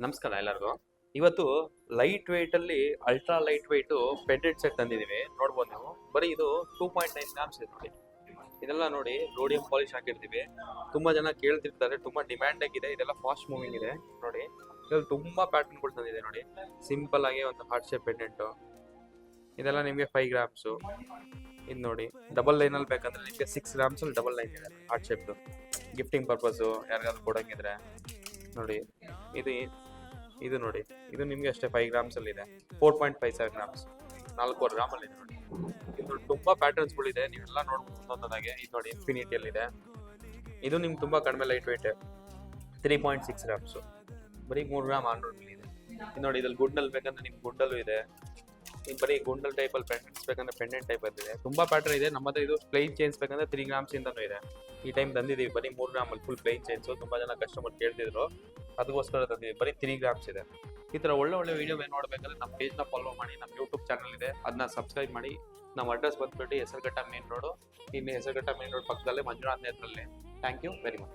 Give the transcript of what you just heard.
ನಮಸ್ಕಾರ ಎಲ್ಲರಿಗೂ. ಇವತ್ತು ಲೈಟ್ ವೆಯ್ಟ್ ಅಲ್ಲಿ ultra light weight pendant set ತಂದಿದೀವಿ. ನೋಡ್ಬೋದು ನೀವು. ಬರೀ ಇದು 2.9 ಗ್ರಾಮ್ಸ್ ಇದೆ ನೋಡಿ. ಇದೆಲ್ಲ ನೋಡಿ ರೋಡಿಯಂ ಪಾಲಿಶ್ ಹಾಕಿರ್ತೀವಿ. ತುಂಬಾ ಜನ ಕೇಳ್ತಿರ್ತಾರೆ, ತುಂಬಾ ಡಿಮ್ಯಾಂಡ್ ಆಗಿದೆ. ಇದೆಲ್ಲ ಫಾಸ್ಟ್ ಮೂವಿಂಗ್ ಇದೆ ನೋಡಿ. ಇದ್ರಲ್ಲಿ ತುಂಬಾ ಪ್ಯಾಟರ್ನ್ಗಳು ತಂದಿದೆ ನೋಡಿ. ಸಿಂಪಲ್ ಆಗಿ ಒಂದು ಹಾರ್ಟ್ ಶೇಪ್ ಪೆಂಡೆಂಟ್. ಇದೆಲ್ಲ ನಿಮಗೆ 5 ಗ್ರಾಮ್ಸ್. ಇದು ನೋಡಿ ಡಬಲ್ ಲೈನ್ ಅಲ್ಲಿ ಬೇಕಂದ್ರೆ ನಿಮಗೆ 6 ಗ್ರಾಮ್ಸ್ ಅಲ್ಲಿ ಡಬಲ್ ಲೈನ್ ಇದೆ ಹಾರ್ಟ್ ಶೇಪ್. ಗಿಫ್ಟಿಂಗ್ ಪರ್ಪಸ್ ಯಾರಿಗಾದ್ರು ಕೊಡಂಗಿದ್ರೆ ನೋಡಿ. ಇದು ನೋಡಿ, ಇದು ನಿಮ್ಗೆ ಅಷ್ಟೇ 5 ಗ್ರಾಮ್ಸ್ ಅಲ್ಲಿ ಇದೆ. 4.57 ಗ್ರಾಮ್ಸ್, 4 ಗ್ರಾಮ್ ಅಲ್ಲಿ ಇದೆ ನೋಡಿ. ಇದು ತುಂಬಾ ಪ್ಯಾಟರ್ನ್ಸ್ ಗಳಿದೆ, ನೀವೆಲ್ಲ ನೋಡ್ಕೊಂಡಾಗೆ. ಇದು ನೋಡಿ ಇನ್ಫಿನಿಟಿಯಲ್ಲಿ ಇದೆ. ಇದು ನಿಮ್ಗೆ ತುಂಬಾ ಕಡಿಮೆ ಲೈಟ್ ವೆಯ್ಟ್, 3.6 ಗ್ರಾಮ್ಸ್, ಬರೀ 3 ಗ್ರಾಮ್ 600 ಮಿಲಿ ಇದೆ. ಇದು ನೋಡಿ, ಇದ್ರಲ್ಲಿ ಗುಂಡಲ್ ಬೇಕಂದ್ರೆ ನಿಮ್ಗೆ ಗುಂಡಲು ಇದೆ. ಈಗ ಬರೀ ಗುಂಡಲ್ ಟೈಪ್ ಅಲ್ಲಿ ಪೆಂಡೆಂಟ್ಸ್ ಬೇಕಂದ್ರೆ ಪೆಂಡೆಂಟ್ ಟೈಪ್ ಇದೆ. ತುಂಬಾ ಪ್ಯಾಟರ್ನ್ ಇದೆ. ನಮ್ಮದು ಇದು ಪ್ಲೈನ್ ಚೈನ್ಸ್ ಬೇಕಂದ್ರೆ 3 ಗ್ರಾಮ್ಸ್ ಇಂದನೂ ಇದೆ. ಈ ಟೈಮ್ ತಂದಿದ್ದೀವಿ ಬರೀ 3 ಗ್ರಾಮ್ ಅಲ್ಲಿ ಫುಲ್ ಪ್ಲೈನ್ ಚೈನ್ಸ್. ತುಂಬಾ ಜನ ಕಸ್ಟಮರ್ ಕೇಳ್ತಿದ್ರು, ಅದಕ್ಕೋಸ್ಕರ ತಂದಿದ್ದೀವಿ. ಬರೀ 3 ಗ್ರಾಮ್ಸ್ ಇದೆ. ಈ ತರ ಒಳ್ಳೆ ವಿಡಿಯೋ ನೋಡ್ಬೇಕಂದ್ರೆ ನಮ್ಮ ಪೇಜ್ ನ ಫಾಲೋ ಮಾಡಿ. ನಮ್ಮ ಯೂಟ್ಯೂಬ್ ಚಾನಲ್ ಇದೆ, ಅದನ್ನ ಸಬ್ಸ್ಕ್ರೈಬ್ ಮಾಡಿ. ನಮ್ಮ ಅಡ್ರೆಸ್ ಬಂದ್ಬಿಟ್ಟು ಹೆಸರುಘಟ್ಟ ಮೇನ್ ರೋಡ್. ಇಲ್ಲಿ ಹೆಸರುಘಟ್ಟ ಮೇನ್ ರೋಡ್ ಪಕ್ಕದಲ್ಲೇ ಮಂಜುನಾಥ್ ನೇತ್ರದಲ್ಲಿ. Thank you very much.